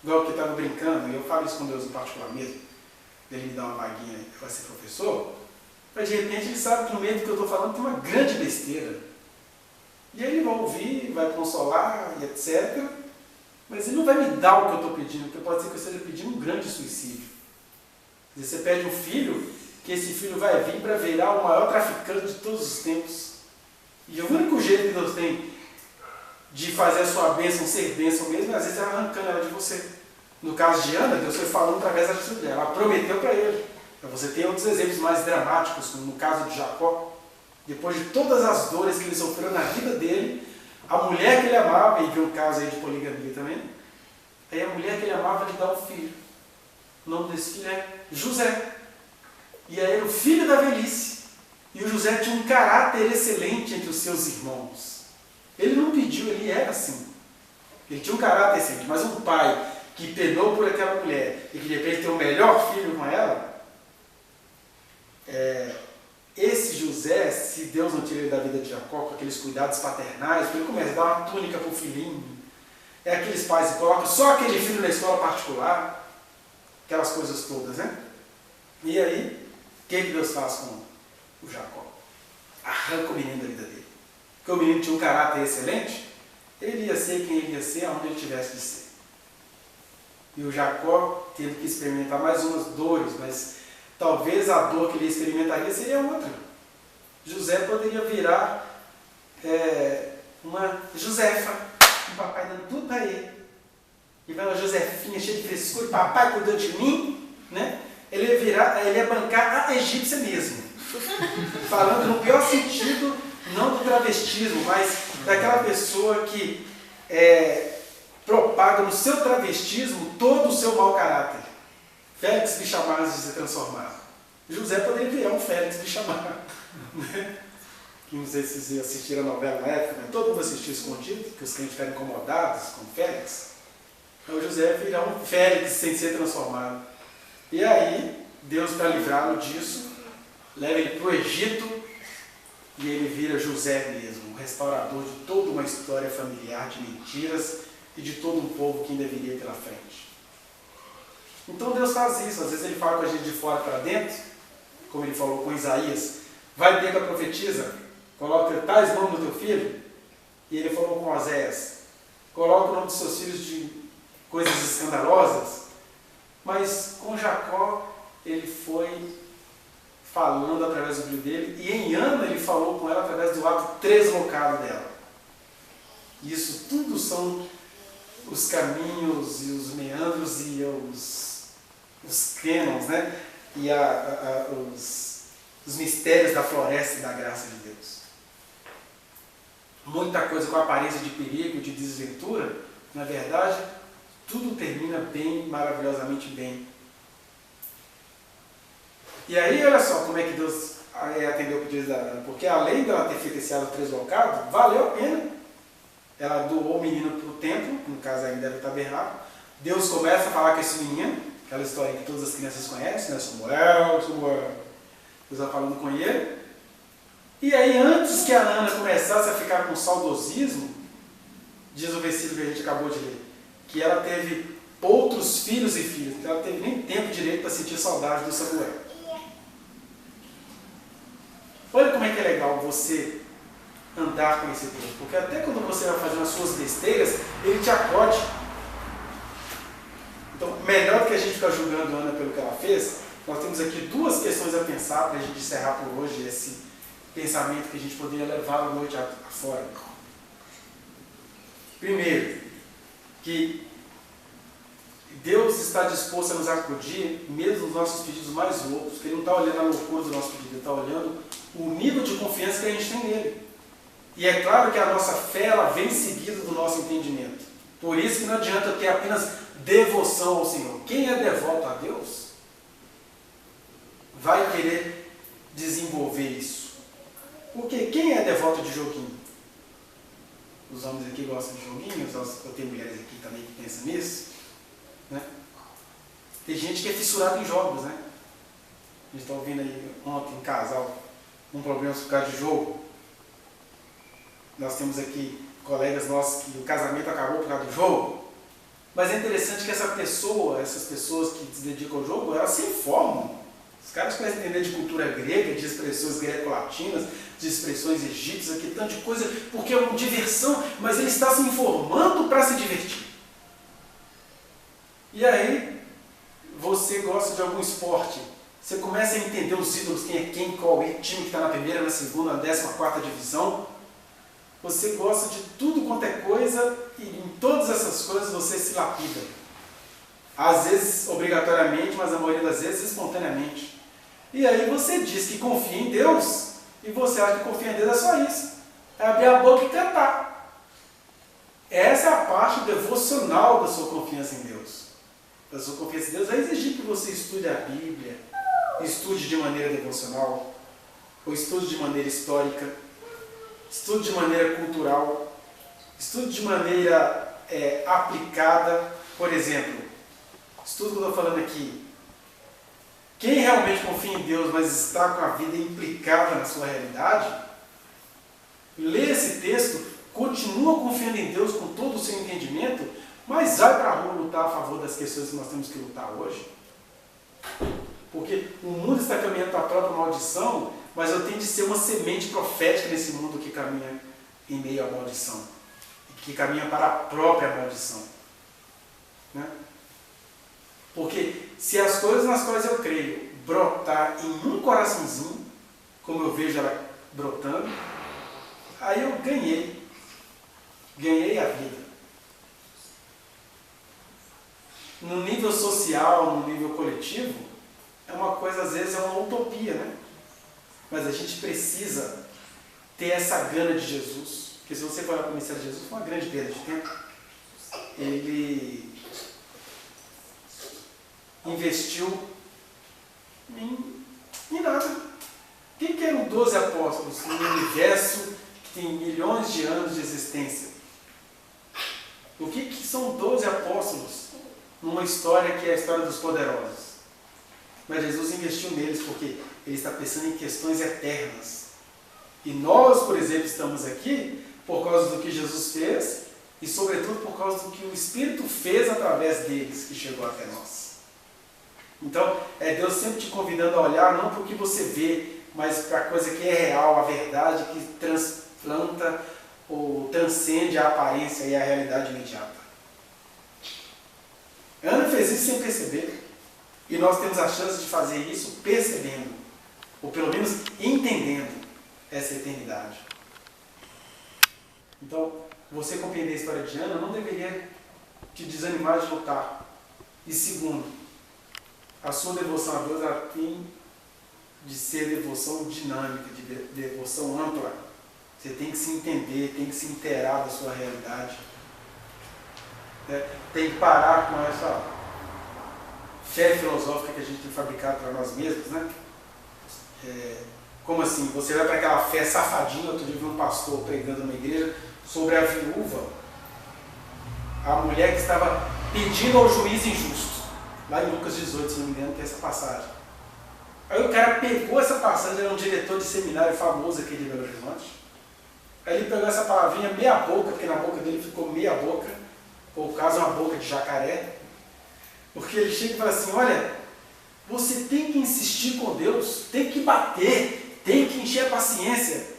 Igual que eu estava brincando, e eu falo isso com Deus em particular mesmo, dele me dar uma vaguinha para ser professor, mas de repente ele sabe que no meio do que eu estou falando tem uma grande besteira. E aí ele vai ouvir, vai consolar, e etc. Mas ele não vai me dar o que eu estou pedindo, porque pode ser que eu esteja pedindo um grande suicídio. Quer dizer, você pede um filho, que esse filho vai vir para virar o maior traficante de todos os tempos. E o único jeito que Deus tem de fazer a sua bênção ser bênção mesmo, às vezes é arrancando ela de você. No caso de Ana, Deus foi falando através da atitude dela. Ela prometeu para ele. Você tem outros exemplos mais dramáticos, como no caso de Jacó. Depois de todas as dores que ele sofreu na vida dele, a mulher que ele amava, e viu um caso aí de poligamia também, aí a mulher que ele amava lhe dá um filho. O nome desse filho é José. E aí era o filho da velhice. E o José tinha um caráter excelente entre os seus irmãos. Ele não pediu, ele era assim. Ele tinha um caráter excelente, mas um pai que penou por aquela mulher e que de repente tem o melhor filho com ela, esse José, se Deus não tira ele da vida de Jacó com aqueles cuidados paternais, ele começa a dar uma túnica para o filhinho, aqueles pais que colocam só aquele filho na escola particular, aquelas coisas todas, né? E aí, o que Deus faz com o Jacó? Arranca o menino da vida dele. Porque o menino tinha um caráter excelente, ele ia ser quem ele ia ser, aonde ele tivesse de ser. E o Jacó teve que experimentar mais umas dores, mas talvez a dor que ele experimentaria seria outra. José poderia virar uma Josefa, um papai dando tudo para ele. E vai uma Josefinha cheia de frescura, papai cuidou de mim, né? Ele ia bancar a egípcia mesmo. Falando no pior sentido, não do travestismo, mas daquela pessoa que propaga no seu travestismo todo o seu mau caráter. Félix Bichamar de se transformar. José poderia virar um Félix Bichamar. Né? Que não sei se vocês assistiram a novela na época, mas todo mundo assistiu escondido, porque os clientes ficaram incomodados com o Félix. Então José ia virar um Félix sem ser transformado. E aí, Deus, para livrá-lo disso, leva ele para o Egito e ele vira José mesmo, um restaurador de toda uma história familiar de mentiras e de todo um povo que ainda viria pela frente. Então Deus faz isso. Às vezes Ele fala com a gente de fora para dentro, como Ele falou com Isaías: vai ter que a profetiza, coloca tais nomes no teu filho. E Ele falou com Oséias: coloca o nome dos seus filhos de coisas escandalosas. Mas com Jacó Ele foi falando através do filho dele, e em Ana Ele falou com ela através do ato deslocado dela. Isso tudo são os caminhos e os meandros e os cânones, né? E os mistérios da floresta e da graça de Deus. Muita coisa com aparência de perigo, de desventura, na verdade, tudo termina bem, maravilhosamente bem. E aí, olha só como é que Deus atendeu o pedido da Ana. Porque além dela ter feito esse ato deslocado, valeu a pena. Ela doou o menino para o templo, no caso ainda era o tabernáculo. Deus começa a falar com esse menino, aquela história que todas as crianças conhecem, né? Samuel. Deus vai falando com ele. E aí, antes que a Ana começasse a ficar com saudosismo, diz o versículo que a gente acabou de ler, que ela teve outros filhos e filhas. Então ela não teve nem tempo direito para sentir saudade do Samuel. Olha como é que é legal você andar com esse Deus, porque até quando você vai fazendo as suas besteiras, Ele te acode. Então, melhor do que a gente ficar julgando a Ana pelo que ela fez, nós temos aqui duas questões a pensar para a gente encerrar por hoje esse pensamento que a gente poderia levar a noite afora. Primeiro, que Deus está disposto a nos acudir mesmo nos nossos pedidos mais loucos, que Ele não está olhando a loucura do nosso pedido, Ele está olhando o nível de confiança que a gente tem nele. E é claro que a nossa fé ela vem seguida do nosso entendimento. Por isso que não adianta ter apenas devoção ao Senhor. Quem é devoto a Deus vai querer desenvolver isso. Porque quem é devoto de joguinho? Os homens aqui gostam de joguinhos, eu tenho mulheres aqui também que pensam nisso. Né? Tem gente que é fissurada em jogos, né? A gente está ouvindo aí ontem um casal com problemas por causa de jogo. Nós temos aqui colegas nossos que o casamento acabou por causa do jogo. Mas é interessante que essas pessoas que se dedicam ao jogo, elas se informam. Os caras começam a entender de cultura grega, de expressões greco-latinas, de expressões egípcias, aqui, tanto de coisa, porque é uma diversão, mas ele está se informando para se divertir. E aí, você gosta de algum esporte, você começa a entender os ídolos, quem é quem, qual é o time que está na primeira, na segunda, na 14ª divisão. Você gosta de tudo quanto é coisa e em todas essas coisas você se lapida. Às vezes obrigatoriamente, mas a maioria das vezes espontaneamente. E aí você diz que confia em Deus e você acha que confia em Deus é só isso. É abrir a boca e cantar. Essa é a parte devocional da sua confiança em Deus. Da sua confiança em Deus vai exigir que você estude a Bíblia, estude de maneira devocional, ou estude de maneira histórica, estude de maneira cultural, estude de maneira aplicada. Por exemplo, estudo que eu estou falando aqui. Quem realmente confia em Deus, mas está com a vida implicada na sua realidade, lê esse texto, continua confiando em Deus com todo o seu entendimento, mas vai para a rua lutar a favor das questões que nós temos que lutar hoje. Porque o mundo está caminhando para a própria maldição, mas eu tenho de ser uma semente profética nesse mundo que caminha em meio à maldição. Que caminha para a própria maldição. Né? Porque se as coisas nas quais eu creio brotar em um coraçãozinho, como eu vejo ela brotando, aí eu ganhei. Ganhei a vida. No nível social, no nível coletivo, é uma coisa, às vezes, é uma utopia, né? Mas a gente precisa ter essa gana de Jesus. Porque se você for para o ministério de Jesus, foi uma grande perda de tempo. Ele investiu em nada. Quem que eram 12 apóstolos no universo que tem milhões de anos de existência? O que são 12 apóstolos numa história que é a história dos poderosos? Mas Jesus investiu neles porque Ele está pensando em questões eternas. E nós, por exemplo, estamos aqui por causa do que Jesus fez e sobretudo por causa do que o Espírito fez através deles que chegou até nós. Então, é Deus sempre te convidando a olhar não para o que você vê, mas para a coisa que é real, a verdade que transplanta ou transcende a aparência e a realidade imediata. Ana fez isso sem perceber, e nós temos a chance de fazer isso percebendo, ou pelo menos entendendo essa eternidade. Então, você compreender a história de Ana não deveria te desanimar de lutar. E segundo, a sua devoção a Deus ela tem de ser devoção dinâmica, de devoção ampla. Você tem que se entender, tem que se inteirar da sua realidade. Tem que parar com essa fé filosófica que a gente tem fabricado para nós mesmos, né? Como assim? Você vai para aquela fé safadinha. Outro dia eu vi um pastor pregando numa igreja sobre a viúva, a mulher que estava pedindo ao juiz injusto. Lá em Lucas 18, se não me engano, tem essa passagem. Aí o cara pegou essa passagem, era um diretor de seminário famoso aqui de Belo Horizonte. Aí ele pegou essa palavrinha meia boca, porque na boca dele ficou meia boca, ou caso uma boca de jacaré, porque ele chega e fala assim, olha, você tem que insistir com Deus, tem que bater, tem que encher a paciência.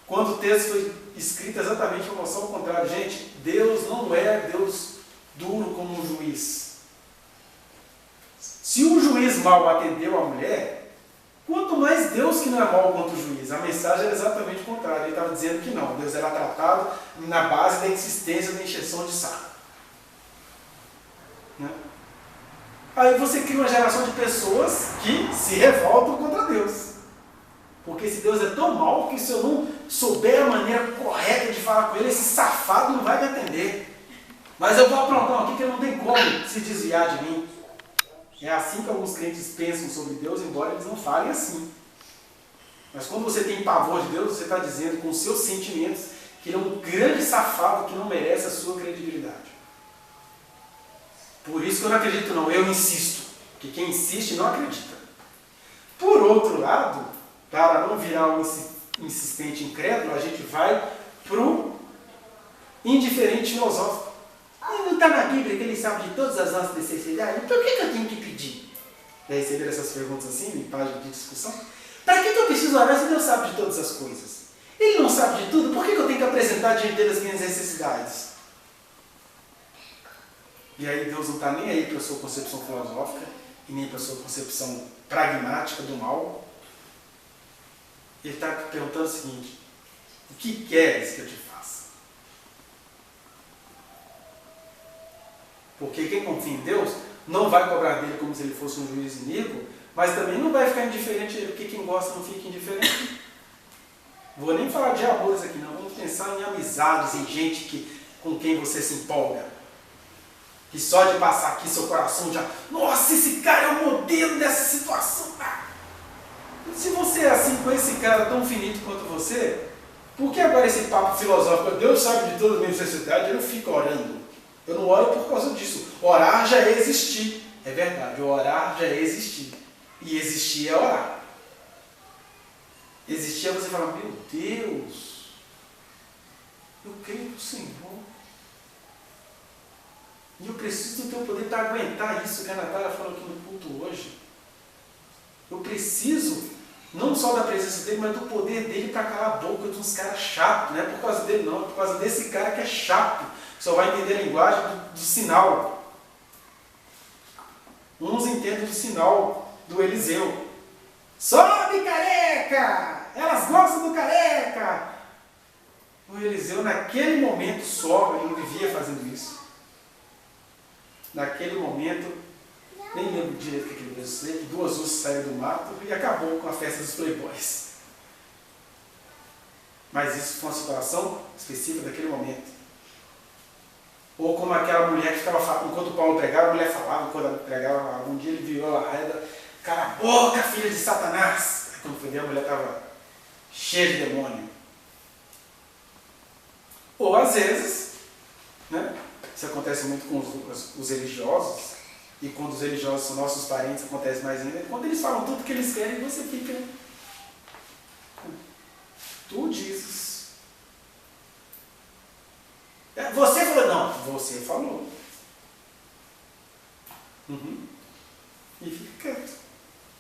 Quando o texto foi escrito exatamente a moção ao contrário. Gente, Deus não é Deus duro como um juiz. Se o juiz mal atendeu a mulher, quanto mais Deus que não é mal contra o juiz. A mensagem era exatamente o contrário. Ele estava dizendo que não. Deus era tratado na base da insistência da encheção de saco. Né? Aí você cria uma geração de pessoas que se revoltam contra Deus. Porque se Deus é tão mau que se eu não souber a maneira correta de falar com ele, esse safado não vai me atender. Mas eu vou aprontar aqui que ele não tem como se desviar de mim. É assim que alguns crentes pensam sobre Deus, embora eles não falem assim. Mas quando você tem pavor de Deus, você está dizendo com os seus sentimentos que ele é um grande safado que não merece a sua credibilidade. Por isso que eu não acredito não, eu insisto. Porque quem insiste não acredita. Por outro lado, para não virar um insistente incrédulo, a gente vai para o indiferente filosófico. Não está na Bíblia que ele sabe de todas as nossas necessidades? Então o que eu tenho que pedir? Já receberam essas perguntas assim, em página de discussão? Para que eu preciso orar se Deus sabe de todas as coisas? Ele não sabe de tudo, por que eu tenho que apresentar diante dele as minhas necessidades? E aí Deus não está nem aí para a sua concepção filosófica e nem para a sua concepção pragmática do mal. Ele está perguntando o seguinte, o que queres que eu te faça? Porque quem confia em Deus não vai cobrar dele como se ele fosse um juiz iníquo, mas também não vai ficar indiferente a ele, porque quem gosta não fica indiferente. Vou nem falar de amores aqui não, vamos pensar em amizades, em gente com quem você se empolga. Que só de passar aqui seu coração já, nossa, esse cara é o modelo dessa situação. Se você é assim com esse cara tão finito quanto você, por que agora esse papo filosófico, Deus sabe de todas as minhas necessidades, eu fico orando? Eu não oro por causa disso. Orar já é existir. É verdade, orar já é existir. E existir é orar. Existir é você falar, meu Deus, eu creio no Senhor. E eu preciso do teu poder para aguentar isso que a Natália falou aqui no culto hoje. Eu preciso, não só da presença dele, mas do poder dele para calar a boca de uns caras chatos. Não é por causa dele não, é por causa desse cara que é chato. Só vai entender a linguagem do sinal. Uns entendem do sinal do Eliseu. Sobe, careca! Elas gostam do careca! O Eliseu, naquele momento, sobe, ele não vivia fazendo isso. Naquele momento, nem lembro direito o que ele disse, que duas ursas saíram do mato e acabou com a festa dos playboys. Mas isso foi uma situação específica daquele momento. Ou como aquela mulher que estava falando, enquanto Paulo pregava, a mulher falava, quando ela pregava, algum dia ele virou a reda, cala a boca, filha de Satanás. Aí quando foi ver, a mulher estava cheia de demônio. Ou às vezes, né, isso acontece muito com os religiosos, e quando os religiosos são nossos parentes, acontece mais ainda, quando eles falam tudo que eles querem, você fica, tu dizes. Você falou, não, você falou. E fica quieto.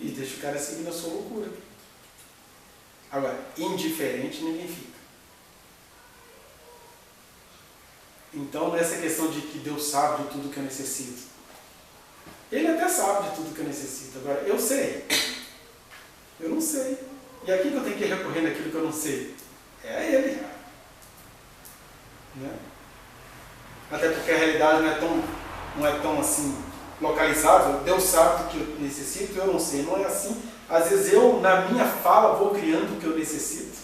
E deixa o cara seguir na sua loucura. Agora, indiferente ninguém fica. Então, nessa questão de que Deus sabe de tudo que eu necessito. Ele até sabe de tudo que eu necessito. Agora, eu sei. Eu não sei. E aqui que eu tenho que recorrer naquilo que eu não sei? É a Ele. Né? Até porque a realidade não é tão assim localizada. Deus sabe do que eu necessito, eu não sei. Não é assim. Às vezes eu, na minha fala, vou criando o que eu necessito.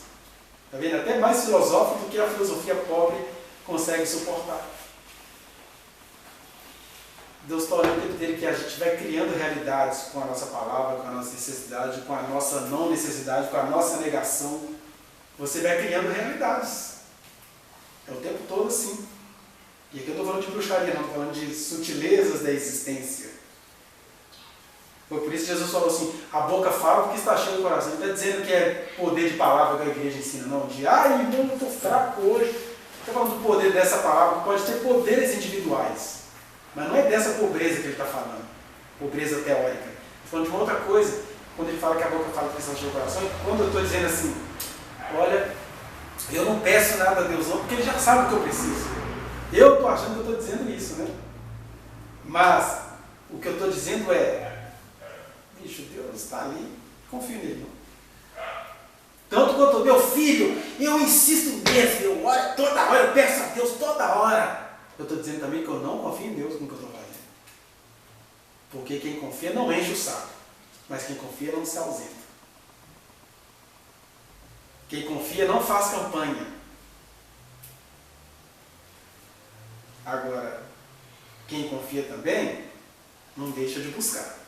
Está vendo? Até mais filosófico do que a filosofia pobre consegue suportar. Deus está olhando o tempo dele que a gente vai criando realidades com a nossa palavra, com a nossa necessidade, com a nossa não necessidade, com a nossa negação. Você vai criando realidades. É o tempo todo assim. E aqui eu não estou falando de bruxaria, não, estou falando de sutilezas da existência. Foi por isso que Jesus falou assim, a boca fala porque está cheio do coração. Não está dizendo que é poder de palavra que a igreja ensina, não. De, irmão, eu estou fraco hoje. Estou falando do poder dessa palavra, que pode ter poderes individuais. Mas não é dessa pobreza que ele está falando. Pobreza teórica. Estou falando de uma outra coisa. Quando ele fala que a boca fala porque está cheio do coração, quando eu estou dizendo assim, olha, eu não peço nada a Deus não, porque ele já sabe o que eu preciso. Eu estou achando que eu estou dizendo isso, né? Mas o que eu estou dizendo é, bicho, Deus está ali, confio nele. Tanto quanto meu filho, eu insisto mesmo, eu oro toda hora, eu peço a Deus toda hora. Eu estou dizendo também que eu não confio em Deus com o que eu estou fazendo. Porque quem confia não enche o saco, mas quem confia não se ausenta. Quem confia não faz campanha. Agora, quem confia também, não deixa de buscar.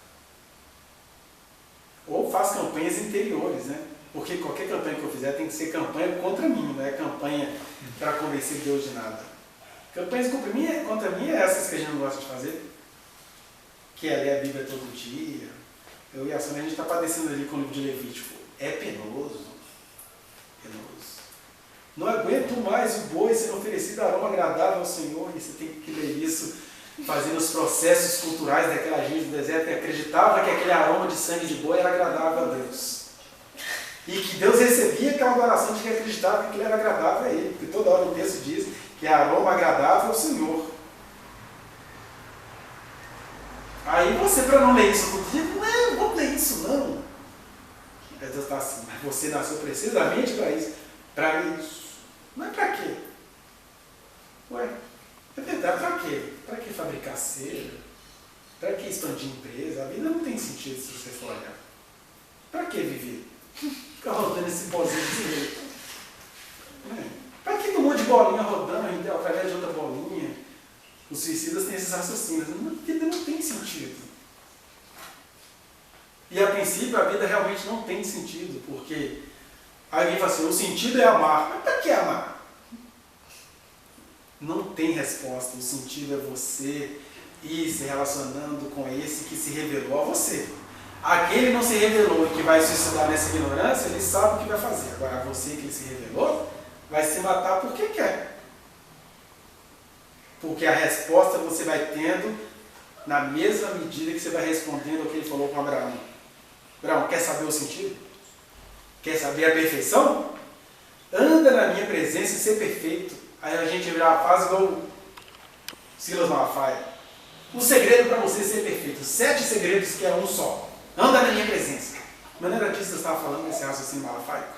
Ou faz campanhas interiores, né? Porque qualquer campanha que eu fizer tem que ser campanha contra mim, não é campanha para convencer Deus de nada. Campanhas contra mim é essas que a gente não gosta de fazer. Que é ler a Bíblia todo dia. Eu e a Sônia, a gente está padecendo ali com o livro de Levítico. É penoso. Penoso. Não aguento mais o boi sendo oferecido aroma agradável ao Senhor. E você tem que ler isso, fazendo os processos culturais daquela gente do deserto, e acreditava que aquele aroma de sangue de boi era agradável a Deus. E que Deus recebia aquela adoração de que acreditava que aquilo era agradável a Ele. Porque toda hora o texto diz que é aroma agradável ao Senhor. Aí você, para não ler isso todo dia, não vou ler isso não. Aí Deus está assim, mas você nasceu precisamente para isso. Para isso. Mas para quê? Ué, é verdade, para quê? Para que fabricar cera? Para que expandir empresa? A vida não tem sentido se você for olhar. Para que viver? Ficar rodando esse pozinho desse jeito. Para que um monte de bolinha rodando através de outra bolinha? Os suicidas têm esses raciocínios. A vida não tem sentido. E a princípio a vida realmente não tem sentido, porque alguém fala assim, o sentido é amar. Mas para que amar? Não tem resposta. O sentido é você ir se relacionando com esse que se revelou a você. Aquele não se revelou e que vai suicidar nessa ignorância, ele sabe o que vai fazer. Agora você que ele se revelou, vai se matar porque quer. Porque a resposta você vai tendo na mesma medida que você vai respondendo ao que ele falou com Abraão. Abraão, quer saber o sentido? Quer saber a perfeição? Anda na minha presença e ser perfeito. Aí a gente já faz igual Silas Malafaia. O segredo para você ser perfeito. 7 segredos que é um só. Anda na minha presença. Mas não era disso que eu estava falando nesse raciocínio Malafaia?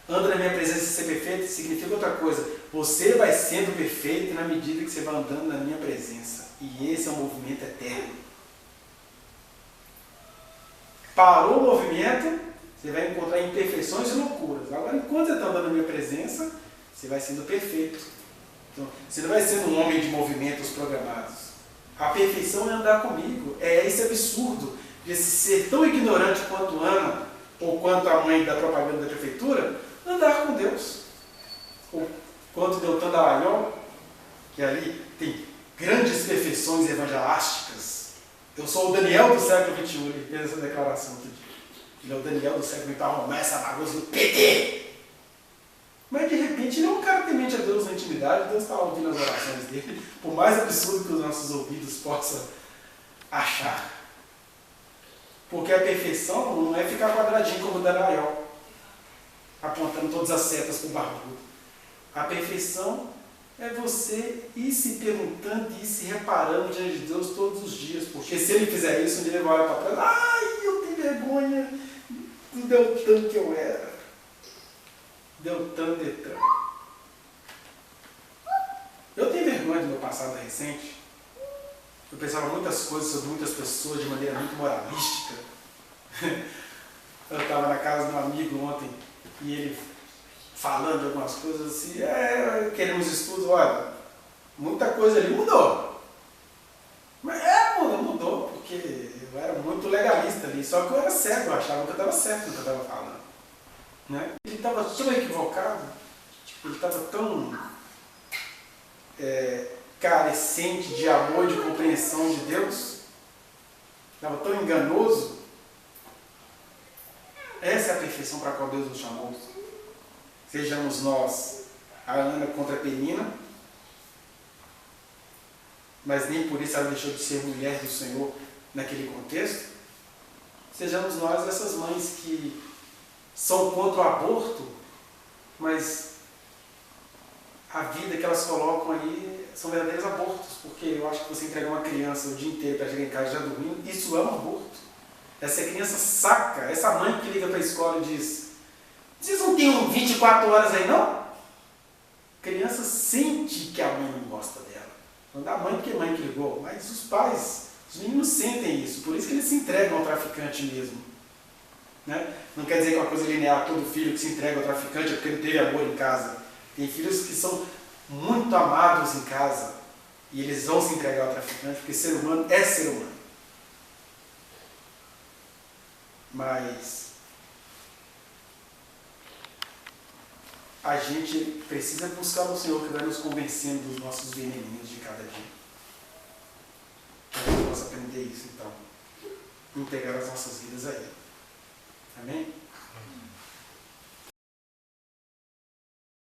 Anda na minha presença e ser perfeito significa outra coisa. Você vai sendo perfeito na medida que você vai andando na minha presença. E esse é um movimento eterno. Parou o movimento, você vai encontrar imperfeições e loucuras. Agora, enquanto você está andando na minha presença, você vai sendo perfeito. Então, você não vai sendo um homem de movimentos programados. A perfeição é andar comigo. É esse absurdo de esse ser tão ignorante quanto Ana, ou quanto a mãe da propaganda da prefeitura, andar com Deus. Ou quanto Deltan Dallagnol, que ali tem grandes perfeições evangelásticas. Eu sou o Daniel do século XXI, ele fez essa declaração outro dia. Ele é o Daniel do século XXI para arrumar essa bagunça do PT. Mas de repente ele é um cara temente a Deus na intimidade, Deus está ouvindo as orações dele, por mais absurdo que os nossos ouvidos possam achar. Porque a perfeição não é ficar quadradinho como o Daniel, apontando todas as setas para o barbudo. A perfeição é você ir se perguntando e ir se reparando diante de Deus todos os dias. Porque se ele fizer isso, um dia ele vai olhar para trás, ai, eu tenho vergonha do Deltan que eu era. Deltan Detran. Eu tenho vergonha do meu passado recente. Eu pensava muitas coisas sobre muitas pessoas de maneira muito moralística. Eu estava na casa de um amigo ontem e ele falando algumas coisas assim, queremos estudos, olha, muita coisa ali mudou. Mas mudou, porque eu era muito legalista ali, só que eu era cego, eu achava que eu estava certo no que eu estava falando. Né? Ele estava tão equivocado, ele estava tão carecente de amor e de compreensão de Deus, estava tão enganoso. Essa é a perfeição para a qual Deus nos chamou. Sejamos nós a Ana contra a Penina, mas nem por isso ela deixou de ser mulher do Senhor naquele contexto. Sejamos nós essas mães que são contra o aborto, mas a vida que elas colocam aí são verdadeiros abortos, porque eu acho que você entregar uma criança o dia inteiro para chegar em casa já dormindo, isso é um aborto. Essa criança saca, essa mãe que liga para a escola e diz, vocês não têm 24 horas aí não? A criança sente que a mãe não gosta dela. Não da mãe porque é mãe que ligou, mas os pais, os meninos sentem isso, por isso que eles se entregam ao traficante mesmo. Né? Não quer dizer que é uma coisa linear, todo filho que se entrega ao traficante é porque não teve amor em casa. Tem filhos que são muito amados em casa e eles vão se entregar ao traficante porque ser humano é ser humano. Mas a gente precisa buscar o Senhor que vai nos convencendo dos nossos veneninhos de cada dia. Que a gente possa aprender isso, então, integrar as nossas vidas a Ele.